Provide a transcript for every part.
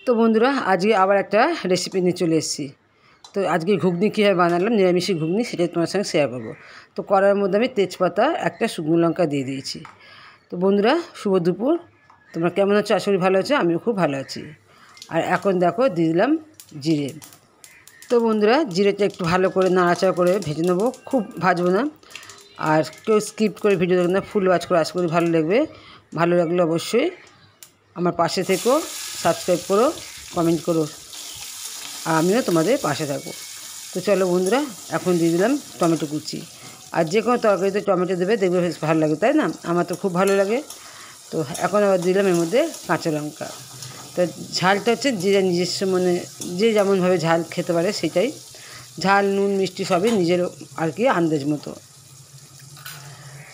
তো বন্ধুরা আজকে আবার একটা রেসিপি নিয়ে চলে এসেছি। তো আজকে ঘুগনি কীভাবে বানালাম, নিরামিষি ঘুগনি, সেটাই তোমার সঙ্গে শেয়ার করবো। তো কড়াইয়ের মধ্যে আমি তেজপাতা, একটা শুকনো লঙ্কা দিয়ে দিয়েছি। তো বন্ধুরা শুভ দুপুর, তোমরা কেমন আছো? আশা করি ভালো আছো, আমিও খুব ভালো আছি। আর এখন দেখো দিয়ে দিলাম জিরে। তো বন্ধুরা জিরেটা একটু ভালো করে নাড়াচাড়া করে ভেজে নেবো, খুব ভাজবো না। আর কেউ স্কিপ করে ভিডিও দেখবেন না, ফুল ওয়াচ করে আশা করি ভালো লাগবে। ভালো লাগলে অবশ্যই আমার পাশে থেকো, সাবস্ক্রাইব করো, কমেন্ট করো, আর আমিও তোমাদের পাশে থাকবো। তো চলো বন্ধুরা, এখন দিয়ে দিলাম টমেটো কুচি। আর যে কোনো তরকারিতে টমেটো দেবে, দেখবে বেশ ভালো লাগে, তাই না? আমার তো খুব ভালো লাগে। তো এখন আবার দিলাম এর মধ্যে কাঁচা লঙ্কা। তো ঝালটা হচ্ছে যে নিজস্ব, মানে যে যেমনভাবে ঝাল খেতে পারে সেটাই। ঝাল নুন মিষ্টি সবই নিজের আর কি আন্দাজ মতো।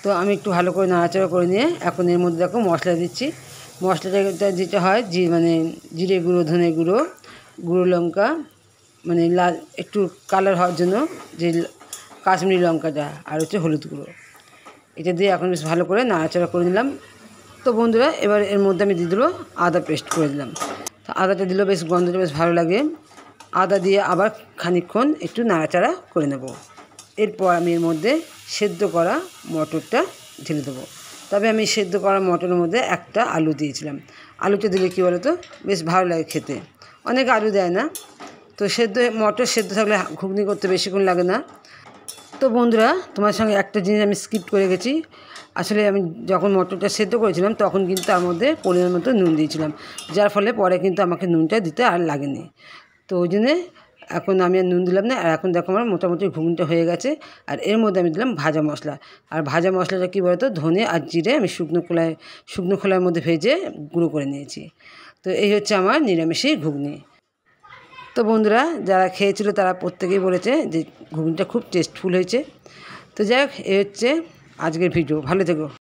তো আমি একটু ভালো করে নাড়াচাড়া করে নিয়ে এখন এর মধ্যে দেখো মশলা দিচ্ছি। মশলাটা যেটা হয় মানে জিরে গুঁড়ো, ধনে গুঁড়ো, গুঁড়ো লঙ্কা, মানে লাল একটু কালার হওয়ার জন্য যে কাশ্মীরি লঙ্কাটা, আর হচ্ছে হলুদ গুঁড়ো, এটা দিয়ে এখন বেশ ভালো করে নাড়াচাড়া করে নিলাম। তো বন্ধুরা এবার এর মধ্যে আমি দিয়ে দিল আদা পেস্ট করে দিলাম। তো আদাটা দিলেও বেশ গন্ধটা বেশ ভালো লাগে। আদা দিয়ে আবার খানিকক্ষণ একটু নাড়াচাড়া করে নেব। এরপর আমি এর মধ্যে সেদ্ধ করা মটরটা ঢেলে দেবো। তবে আমি সেদ্ধ করা মটরের মধ্যে একটা আলু দিয়েছিলাম। আলুটা দিলে কী বলো তো, বেশ ভালো লাগে খেতে। অনেকে আলু দেয় না। তো মটর সেদ্ধ থাকলে ঘুগনি করতে বেশিক্ষণ লাগে না। তো বন্ধুরা তোমার সঙ্গে একটা জিনিস আমি স্কিপ করে গেছি। আসলে আমি যখন মটরটা সেদ্ধ করেছিলাম তখন কিন্তু তার মধ্যে পরিমাণ মতো নুন দিয়েছিলাম, যার ফলে পরে কিন্তু আমাকে নুনটা দিতে আর লাগেনি। তো ওই জন্যে এখন আমি আর নুন দিলাম না। আর এখন দেখো আমার মোটামুটি ঘুগনিটা হয়ে গেছে। আর এর মধ্যে আমি দিলাম ভাজা মশলা। আর ভাজা মশলাটা কী বলতো, ধনে আর জিরে আমি শুকনো খোলার মধ্যে ভেজে গুঁড়ো করে নিয়েছি। তো এই হচ্ছে আমার নিরামিষি ঘুগনি। তো বন্ধুরা যারা খেয়েছিল তারা প্রত্যেকেই বলেছে যে ঘুগনিটা খুব টেস্টফুল হয়েছে। তো যাই হোক, এই হচ্ছে আজকের ভিডিও। ভালো থেকো।